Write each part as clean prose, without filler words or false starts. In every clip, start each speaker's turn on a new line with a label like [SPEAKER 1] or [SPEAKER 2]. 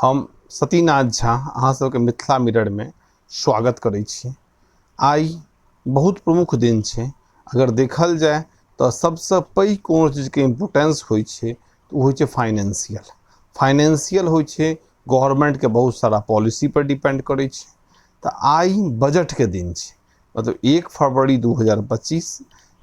[SPEAKER 1] हम सतीनाथ झा अहाँ सबके मिथिला मिरर में स्वागत करै छी। आई बहुत प्रमुख दिन छै। अगर देखल जाए तो सबसे पैघ कोनो चीजके इम्पोर्टेंस होइ छै तो वो होइ छै फाइनेंशियल होइ छै, गवर्नमेंट के बहुत सारा पॉलिसी पर डिपेंड करै छै। तो आई बजट के दिन छै, मतलब 1 फरवरी 2025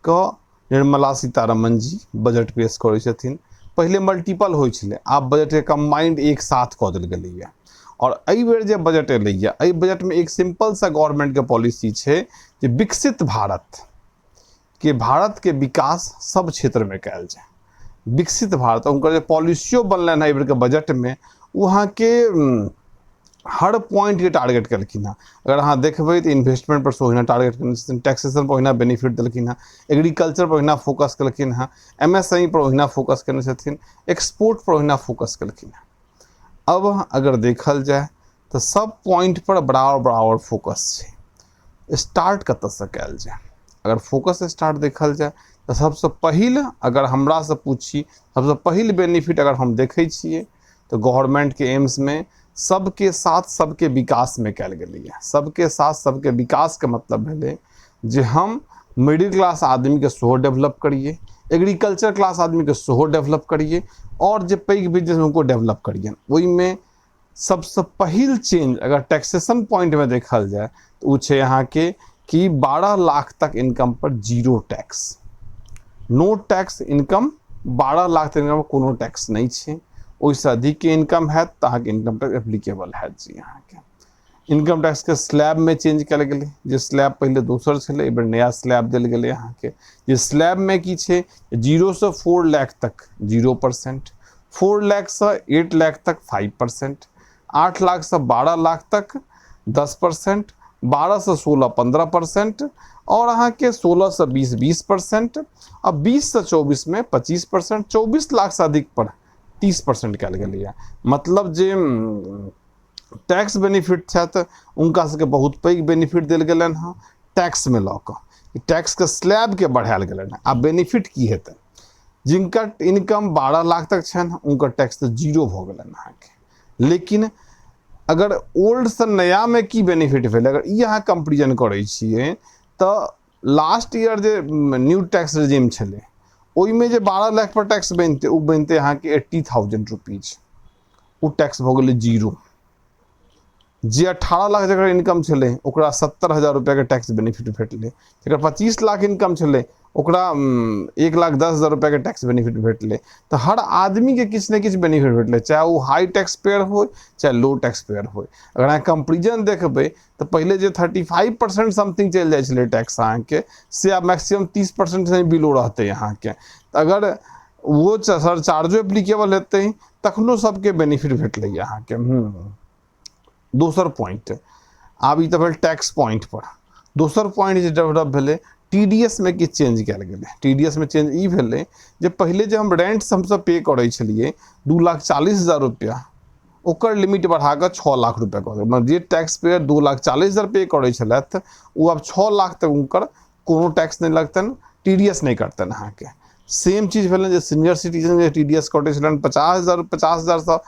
[SPEAKER 1] क निर्मला सीतारमण जी बजट पेश करै छथिन। पहले मल्टीपल होइ छलै, आब बजट के कंबाइंड एक साथ कऽ देल गेलैया। और एहि बेर जे बजट एलैया, एहि बजट में एक सिंपल सा गवर्नमेंट के पॉलिसी छै जे विकसित भारत के विकास सब क्षेत्र में कयल जाए। विकसित भारत उनकर जो पॉलिसियो बनल है एहि बेर के बजट में, वहाँ के हर पॉइंट के टारगेट कलखिन हैं। अगर अहाँ देखबै तो इन्वेस्टमेंट पर ओहिना टारगेट केलखिन, टैक्सेशन पर ओहिना बेनिफिट देलखिन हैं, एग्रीकल्चर पर ओहिना फोकस केलखिन हैं, एमएसएमई पर ओहिना फोकस केने छथिन, एक्सपोर्ट पर ओहिना फोकस केलखिन हैं। अब अगर देखल जाए तो सब पॉइंट पर बराबर बराबर फोकस है। स्टार्ट कतऽ से कयल जाए, अगर फोकस स्टार्ट देखल जाए तो सबसे पहिल अगर हमरा से पूछी, सबसे पहिल बेनिफिट अगर हम देखे छिए तो गवर्नमेंट के एम्स में सबके साथ सबके विकास में कयल गेलैया। सबके साथ सबके विकास के मतलब भेलै जे हम मिडिल क्लास आदमी के सेहो डेवलप करिए, एग्रीकल्चर क्लास आदमी के सेहो डेवलप करिए, और जो पैघ बिजनेस उनको डेवलप करिए। वही में सबसे पहिल चेंज अगर टैक्सेशन पॉइंट में देखल जाए तो वो छै यहाँ के कि 12 लाख तक इनकम पर zero tax, no tax income. 12 lakh तक इनकम कोनो टैक्स नहीं है। उससे अधिक के इनकम है तो अहाँ के इनकम टैक्स एप्लीकेबल है जी। यहाँ के इनकम टैक्स के स्लैब में चेंज कल गए, जो स्लैब पहले दोसर छे, एक बार नया स्लैब दिल गए। यहाँ के जे स्लैब में की छे 0 से 4 लाख तक 0%, 4 लाख से 8 लाख तक 5%, 8 लाख से 12 लाख तक 10%, 12 से 16 15%, और अहाँ के 16 से 20 20%, और 20 से 24 में 25%, 24 लाख से अधिक पर 30% कल गया। मतलब जे टैक्स बेनिफिट छथि उनका सबके बहुत पैघ बेनिफिट दिल गेलन हाँ टैक्स में लऽ कऽ। टैक्स के स्लैब के बढ़ायल गेलन हैं। आ बेनिफिट की हेतै, जिनकर इनकम 12 लाख तक छन उनकर टैक्स तो जीरो भ गेलन अहाँ के। लेकिन अगर ओल्ड से नया में की बेनिफिट भेल, अगर ई अहाँ कंपेरिजन करै छियै तो लास्ट ईयर जे न्यू टैक्स रेजिम छलै ओहिमे जे 12 लाख पर टैक्स बनते वो बनते यहाँ के 80,000 रुपीज, वो टैक्स भ गेलै जीरो। जे 18 लाख जकर इनकम छलै ओकरा 70,000 रुपया के टैक्स बेनिफिट भेटलै, जकर 25 लाख इनकम छलै ओकरा 1,10,000 रुपया के टैक्स बेनिफिट भेटलै। तो हर आदमी के किछु ने किछु बेनिफिट भेटलै, चाहे वो हाई टैक्स पेयर हो चाहे लो टैक्स पेयर हो। अगर अहाँ कंपेरिजन देखबै तो पहले जे 35% समथिंग चलि जाइ छलै टैक्स अहाँ के, से अब मैक्सिमम 30% से बिलो रहते यहाँ के। अगर वो सर चार्जो एप्लीकेबल हेतै तखनो सबके बेनिफिट भेटलै यहाँ के। दोसर पॉइंट आब ई तो भेल टैक्स पॉइंट पर। दोसर पॉइंट जे डेवलप भेलै टीडीएस में किछु चेंज कयल गेलै। टीडीएस में चेंज ई भेलै जे पहले जे हम रेंट हमसब पे करै छलिए 2,40,000 रुपया, ओकर लिमिट बढ़ा कऽ 6 लाख रुपया कऽ देलकै। मतलब जे टैक्स पेयर 2,40,000 पे करै छलथि वो अब 6 लाख तक उनकर कोनो टैक्स नहीं लगतन, टीडीएस नहीं करतन अहाँ के। सेम चीज भेलन जे सीनियर सिटीजन जे टीडीएस कटै छलन 50,000 से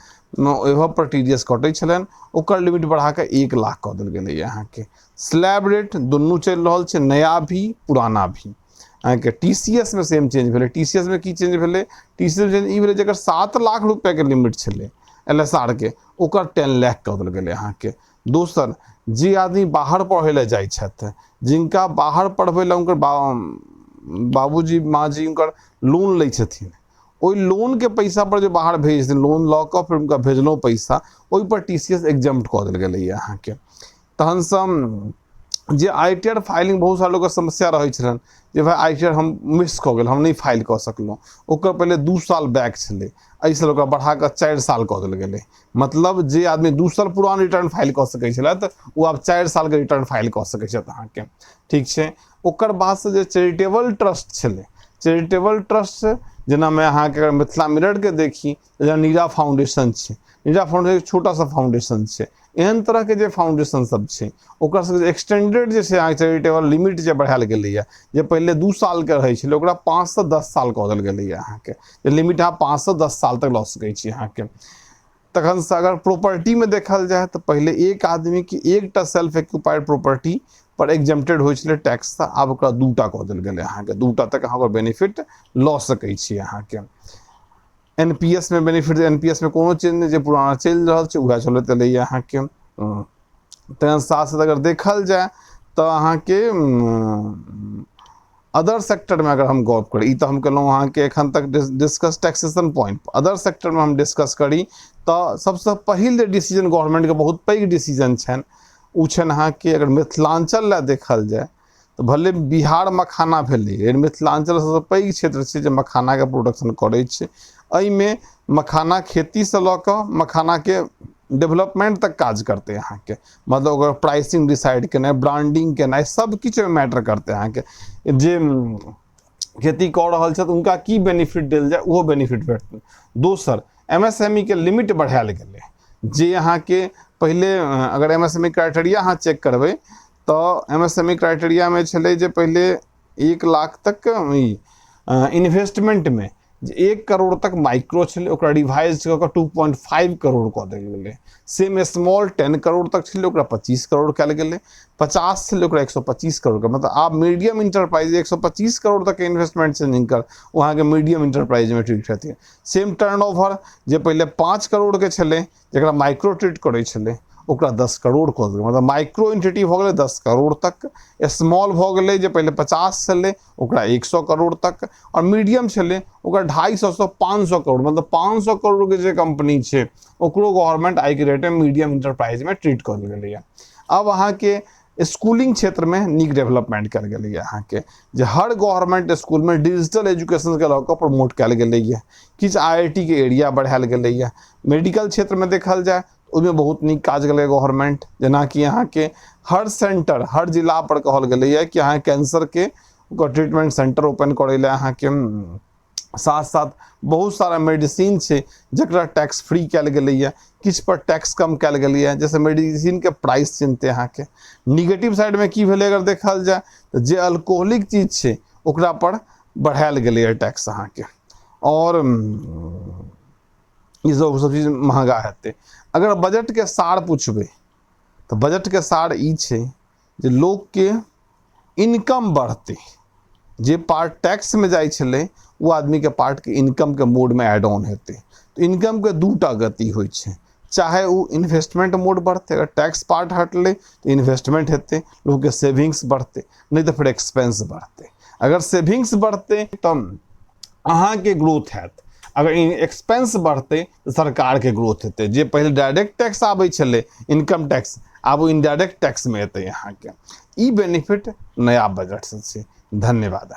[SPEAKER 1] एहो पर टीडीएस कटै छलन, ओकर लिमिट बढ़ा के 1 लाख कऽ देल गेलै यहाँ के। स्लैब रेट दुनू चलि रहल छै, नया भी पुराना भी। अहाँ के टीसीएस में सेम चेंज भेलै। टीसीएस में की चेंज भेलै, टीसीएस चेंज ई भेलै जकर 7 लाख रुपया के लिमिट छलै एलएसआर के, ओकर 10 लाख कऽ देल गेलै अहाँ के। दोसर जे आदमी बाहर पढ़ै लए जाइ छथि, जिनका बाहर पढ़बै लए उनकर बाबूजी माँ जी उनकर लोन लै छथिन, ओइ लोन के पैसा पर जो बाहर भेज देथिन, लोन लऽ कऽ फिर उनका भेजलहुँ पैसा, ओहि पर टीसीएस एग्जम्प्ट कऽ देल गेलैया अहाँ के। तहन से जे आईटीआर फाइलिंग बहुत सारा लोगके समस्या रहै छलन जे भाई आईटीआर हम मिस कऽ गेल, हम नहीं फाइल कऽ सकलहुँ, ओकर पहले 2 साल बैक छलै, एहिसँ ओकरा बढ़ा कऽ 4 साल कऽ देल गेलै। मतलब जे आदमी 2 साल पुरान रिटर्न फाइल कऽ सकै छलथि वो आब 4 साल के रिटर्न फाइल कऽ सकै छथि अहाँ के। ठीक छै। ओकर बाद से जे चैरिटेबल ट्रस्ट छलै, चैरिटेबल ट्रस्ट जेना में अहाँ के मिथिला मिरर के देखी जेना नीरा फाउंडेशन छै, नीरा फाउंडेशन छोटा सा फाउंडेशन छै। एहन तरह के जे फाउंडेशन सब छै ओकर सब एक्सटेंडेड जे छै अहाँ चैरिटेबल लिमिट जे बढ़ायल गेलैया, जे पहले 2 साल के रहै छलै ओकरा 5 से 10 साल कऽ देल गेलैया अहाँ के। जे लिमिट अहाँ 5 से 10 साल तक लऽ सकै छी अहाँ के। तखन से अगर प्रॉपर्टी में देखल जाए तो पहले एक आदमी की एकटा सेल्फ एक्यूपाइड प्रॉपर्टी पर एग्जेम्प्टेड होइ छलै टैक्स से, आब ओकरा दूटा कऽ देल गेलै अहाँके, दूटा तक अहाँ ओकर बेनिफिट लऽ सकै छी अहाँके। एनपीएस में बेनिफिट, एनपीएस में कोनो चीज नहीं, जो पुराना चल रहा है वह चलते एलैए अहाँके। तहन साथ साथ अगर देखल जाए तो अहाँके अदर सेक्टर में अगर हम गप करी, तो हम कहलहुँ अहाँके एखन तक discuss taxation point, other sector में हम डिस्कस करी तो सबसे पहिल डिसीजन गवर्नमेंट के बहुत पैघ डिसीजन छनि उ छनि अहाँके, अगर मिथिलांचल ला देखल जाए तो भले बिहार मखाना भेलै, लेकिन मिथिलांचल सबसे पैघ क्षेत्र छै जे मखाना के प्रोडक्शन करै छै। एहिमे मखाना खेती से लऽ कऽ मखाना के डेवलपमेंट तक काज करते अहाँ के, मतलब अगर प्राइसिंग डिसाइड केनाइ, ब्रांडिंग केनाइ, सब किछु मैटर करते अहाँ के। जे खेती कऽ रहल छथि उनका की बेनिफिट देल जाए ओहो बेनिफिट भेटतै। दोसर एमएसएमई के लिमिट बढ़ायल गेलै, जे अहाँ के पहले अगर एमएसएमई क्राइटेरिया अहाँ चेक करबै तो एमएसएमई क्राइटेरिया में छलै जे पहले 1 लाख तक इन्वेस्टमेंट में 1 करोड़ तक माइक्रो छलै, ओकरा रिवाइज कऽ 2.5 करोड़ कऽ देल गेलै। सेम स्मॉल 10 करोड़ तक छलै, ओकरा 25 करोड़ कयल गेलै। 50 छलै, ओकरा 125 करोड़ का, मतलब आप मीडियम इंटरप्राइज 125 करोड़ तक के इन्वेस्टमेंट से जिनकर वहाँ के मीडियम इंटरप्राइज में ट्रीट हेतै। सेम टर्नओवर जे पहले 5 करोड़ के छलै, जकरा माइक्रो ट्रीट करै छलै ओकरा 10 करोड़ कऽ देल, मतलब माइक्रो एंटिटी भऽ गेलै 10 करोड़ तक। स्मॉल भऽ गेलै जे पहले 50 छलै ओकरा 100 करोड़ तक, और मीडियम छलै ओकरा 250 से 500 करोड़, मतलब 500 करोड़ के जे कंपनी छै ओकरो गवर्नमेंट आइ के रेट में मीडियम इंटरप्राइज में ट्रीट कऽ गेलैए। अब अहाँ के स्कूलिंग क्षेत्र में नीक डेवलपमेंट कल गई है अहाँ के, जे हर गवर्नमेंट स्कूल में डिजिटल एजुकेशन के लऽ कऽ प्रमोट कल गई है, किछु आईआईटी के एरिया बढ़ायल गई है। मेडिकल क्षेत्र में देखल जाए उसमें बहुत नीक काज कल गवर्नमेंट, जेना कि अहाँ के हर सेंटर हर जिला पर कहल गई है कि अहाँ कैंसर के ट्रीटमेंट सेंटर ओपन करे ले अहाँ के, साथ साथ बहुत सारा मेडिसिन है जकरा टैक्स फ्री कल गई है, किछ पर टैक्स कम कल गई है, जैसे मेडिसिन के प्राइस चिन्हते अहाँ के। निगेटिव साइड में की भेलै अगर देखल जाए तो जे अल्कोहलिक चीज है ओकरा पर बढ़ायल गई है टैक्स अहाँ के, और ये सब चीज महंगा हेतै। अगर बजट के सार पूछबै तो बजट के सार ई छै जे लोग के इनकम बढ़ते, जे पार्ट टैक्स में जाय छलै वो आदमी के पार्ट के इनकम के मोड में एड ऑन हेतै। तो इनकम के दूटा गति होइ छै, चाहे वो इन्वेस्टमेंट मोड बढ़ते, अगर टैक्स पार्ट हटले तो इन्वेस्टमेंट हेतै, लोग के सेविंग्स बढ़ते, नहीं तो फिर एक्सपेंस बढ़ते। अगर सेविंग्स बढ़ते तो अहाँ के ग्रोथ हैत, अगर एक्सपेंस बढ़ते तो सरकार के ग्रोथ हेतै। जे पहले डायरेक्ट टैक्स आबै छलै इनकम टैक्स, आब वो इनडायरेक्ट टैक्स में एतै अहाँ के। ई बेनिफिट नया बजट से छै। धन्यवाद।